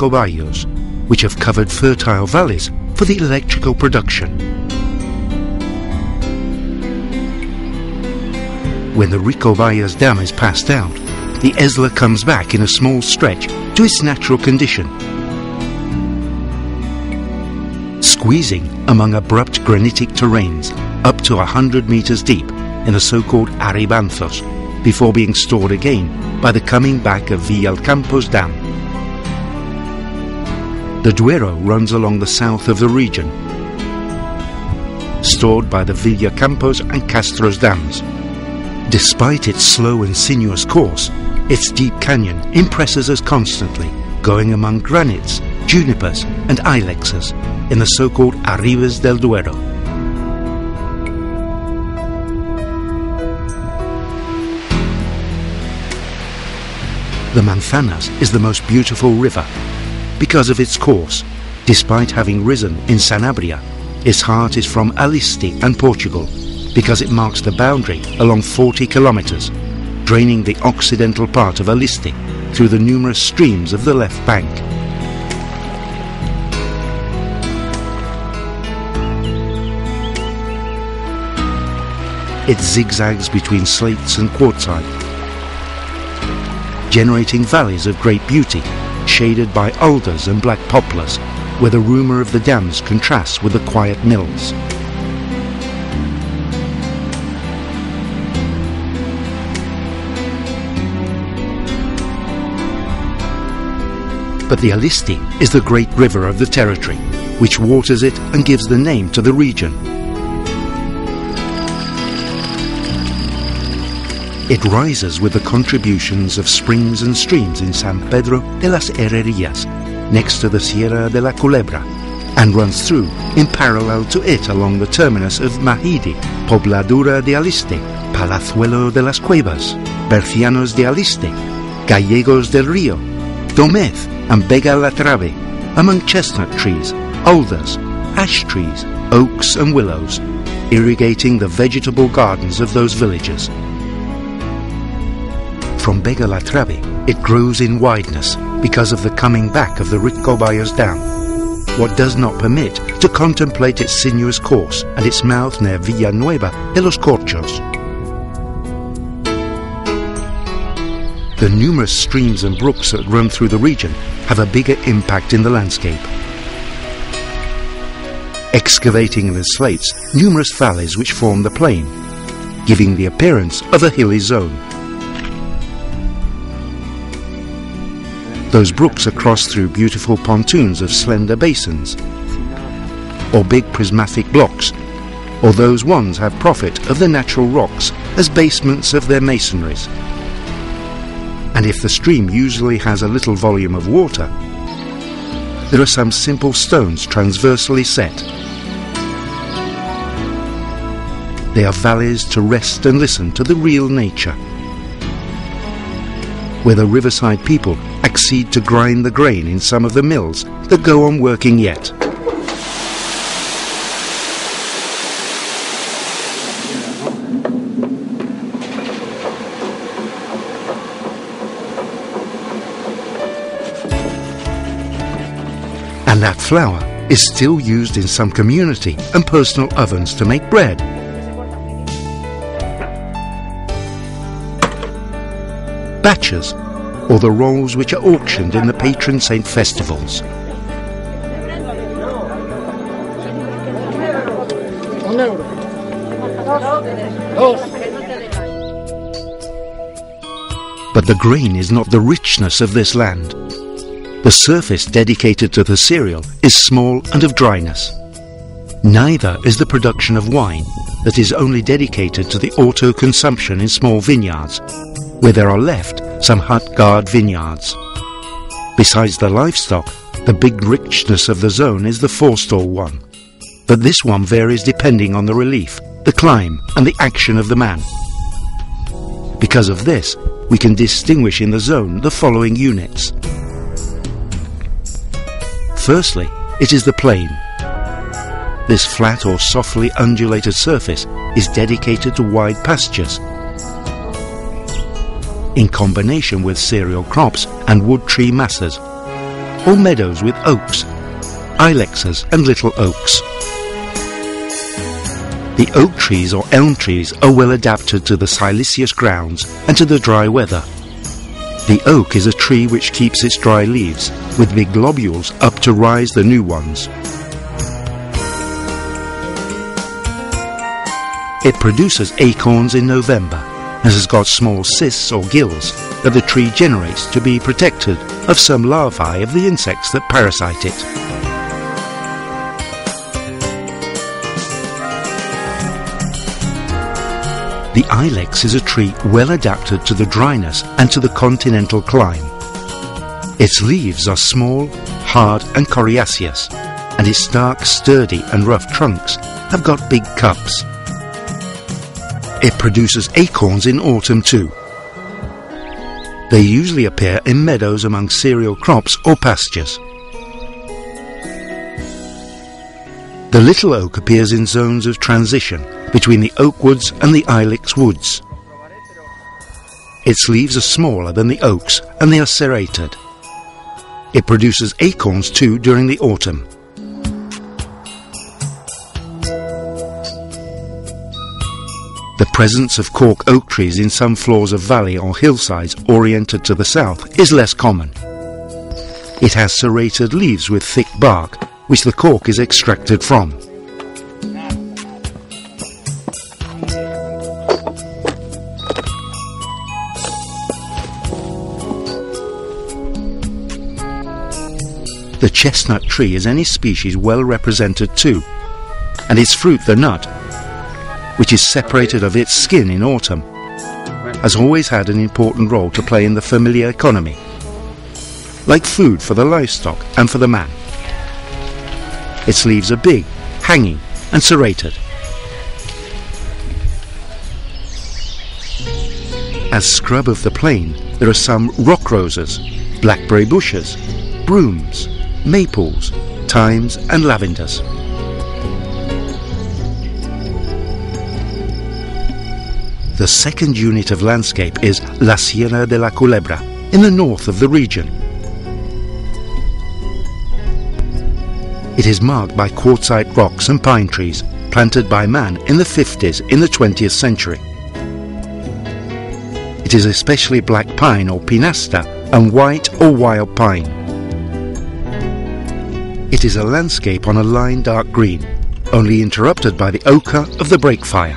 ricobayos, which have covered fertile valleys for the electrical production. When the Ricobayas Dam is passed out, the Esla comes back in a small stretch to its natural condition, squeezing among abrupt granitic terrains up to 100 meters deep in the so-called Aribanzos, before being stored again by the coming back of Villalcampos Dam. The Duero runs along the south of the region, stored by the Villalcampos and Castros dams. Despite its slow and sinuous course, its deep canyon impresses us constantly, going among granites, junipers and ilexes in the so-called Arribes del Duero. The Manzanas is the most beautiful river. Because of its course, despite having risen in Sanabria, its heart is from Aliste and Portugal, because it marks the boundary along 40 kilometers, draining the occidental part of Aliste through the numerous streams of the left bank. It zigzags between slates and quartzite, generating valleys of great beauty, shaded by alders and black poplars, where the rumour of the dams contrasts with the quiet mills. But the Aliste is the great river of the territory, which waters it and gives the name to the region. It rises with the contributions of springs and streams in San Pedro de las Herrerías, next to the Sierra de la Culebra, and runs through in parallel to it along the terminus of Mahidi, Pobladura de Aliste, Palazuelo de las Cuevas, Bercianos de Aliste, Gallegos del Río, Domez and Vega la Trave, among chestnut trees, alders, ash trees, oaks and willows, irrigating the vegetable gardens of those villages. From Vega la Trave, it grows in wideness because of the coming back of the Ricobayos Dam, what does not permit to contemplate its sinuous course and its mouth near Villanueva de los Corchos. The numerous streams and brooks that run through the region have a bigger impact in the landscape, excavating in the slates numerous valleys which form the plain, giving the appearance of a hilly zone. Those brooks are crossed through beautiful pontoons of slender basins, or big prismatic blocks, or those ones have profit of the natural rocks as basements of their masonries. And if the stream usually has a little volume of water, there are some simple stones transversely set. They are valleys to rest and listen to the real nature, where the riverside people accede to grind the grain in some of the mills that go on working yet. And that flour is still used in some community and personal ovens to make bread. Batches, or the rolls which are auctioned in the patron saint festivals. But the grain is not the richness of this land. The surface dedicated to the cereal is small and of dryness. Neither is the production of wine, that is only dedicated to the auto-consumption in small vineyards, where there are left some hut-guard vineyards. Besides the livestock, the big richness of the zone is the forestall one. But this one varies depending on the relief, the climb and the action of the man. Because of this, we can distinguish in the zone the following units. Firstly, it is the plain. This flat or softly undulated surface is dedicated to wide pastures, in combination with cereal crops and wood tree masses, or meadows with oaks, ilexes and little oaks. The oak trees or elm trees are well adapted to the siliceous grounds and to the dry weather. The oak is a tree which keeps its dry leaves, with big globules up to rise the new ones. It produces acorns in November and has got small cysts or gills that the tree generates to be protected of some larvae of the insects that parasite it. The ilex is a tree well adapted to the dryness and to the continental clime. Its leaves are small, hard and coriaceous, and its dark, sturdy and rough trunks have got big cups. It produces acorns in autumn too. They usually appear in meadows among cereal crops or pastures. The little oak appears in zones of transition between the oak woods and the ilex woods. Its leaves are smaller than the oaks and they are serrated. It produces acorns too during the autumn. The presence of cork oak trees in some floors of valley or hillsides oriented to the south is less common. It has serrated leaves with thick bark, which the cork is extracted from. The chestnut tree is any species well represented too, and its fruit, the nut, which is separated of its skin in autumn, has always had an important role to play in the familiar economy, like food for the livestock and for the man. Its leaves are big, hanging and serrated. As scrub of the plain, there are some rock roses, blackberry bushes, brooms, maples, thymes and lavenders. The second unit of landscape is La Sierra de la Culebra, in the north of the region. It is marked by quartzite rocks and pine trees, planted by man in the 50s in the 20th century. It is especially black pine or pinasta and white or wild pine. It is a landscape on a line dark green, only interrupted by the ochre of the brake fire.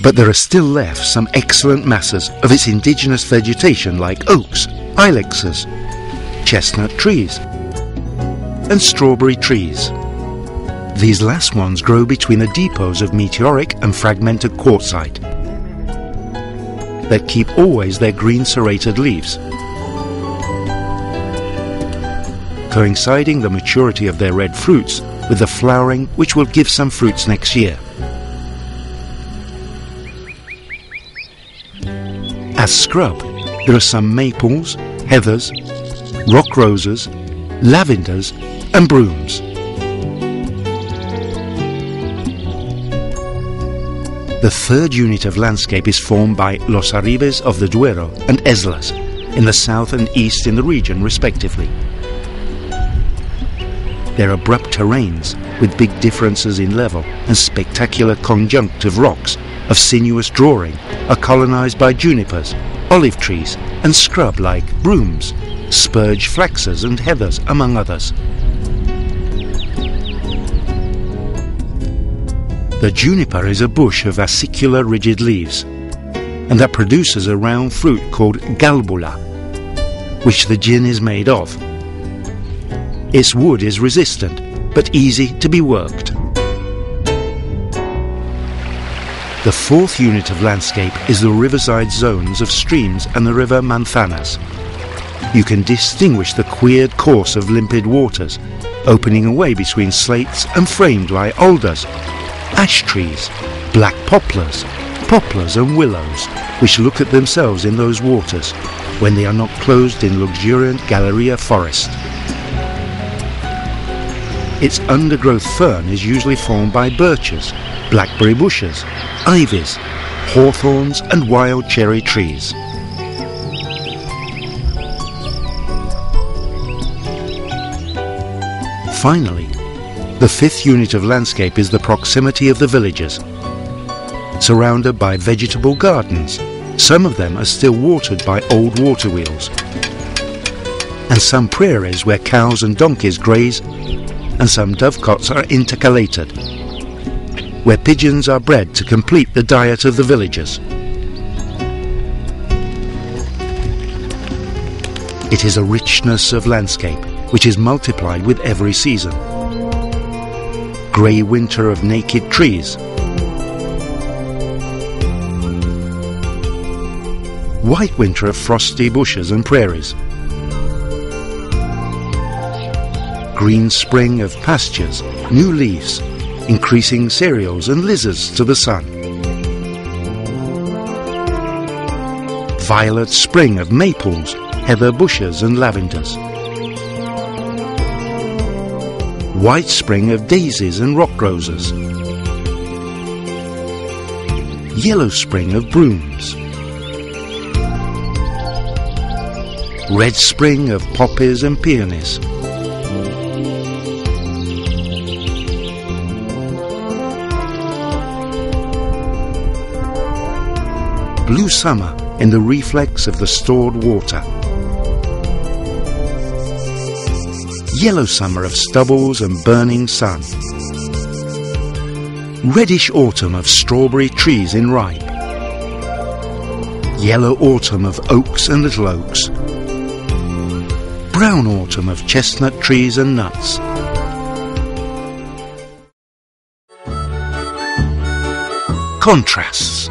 But there are still left some excellent masses of its indigenous vegetation like oaks, ilexes, chestnut trees and strawberry trees. These last ones grow between the depots of meteoric and fragmented quartzite that keep always their green serrated leaves, coinciding the maturity of their red fruits with the flowering which will give some fruits next year. As scrub, there are some maples, heathers, rock roses, lavenders and brooms. The third unit of landscape is formed by Los Arribes of the Duero and Eslas, in the south and east in the region respectively. Their abrupt terrains, with big differences in level and spectacular conjunctive rocks of sinuous drawing, are colonized by junipers, olive trees and scrub like brooms, spurge flaxes and heathers, among others. The juniper is a bush of acicular rigid leaves, and that produces a round fruit called galbula, which the gin is made of. Its wood is resistant, but easy to be worked. The fourth unit of landscape is the riverside zones of streams and the river Manzanas. You can distinguish the queered course of limpid waters, opening away between slates and framed by alders, ash trees, black poplars and willows, which look at themselves in those waters when they are not clothed in luxuriant Galleria forest. Its undergrowth fern is usually formed by birches, blackberry bushes, ivies, hawthorns and wild cherry trees. Finally, the fifth unit of landscape is the proximity of the villages, surrounded by vegetable gardens. Some of them are still watered by old water wheels, and some prairies where cows and donkeys graze, and some dovecots are intercalated, where pigeons are bred to complete the diet of the villagers. It is a richness of landscape which is multiplied with every season. Grey winter of naked trees, white winter of frosty bushes and prairies, green spring of pastures, new leaves, increasing cereals and lizards to the sun, violet spring of maples, heather bushes and lavenders, white spring of daisies and rock roses, yellow spring of brooms, red spring of poppies and peonies, blue summer in the reflex of the stored water, yellow summer of stubbles and burning sun, reddish autumn of strawberry trees in ripe, yellow autumn of oaks and little oaks, brown autumn of chestnut trees and nuts. Contrasts.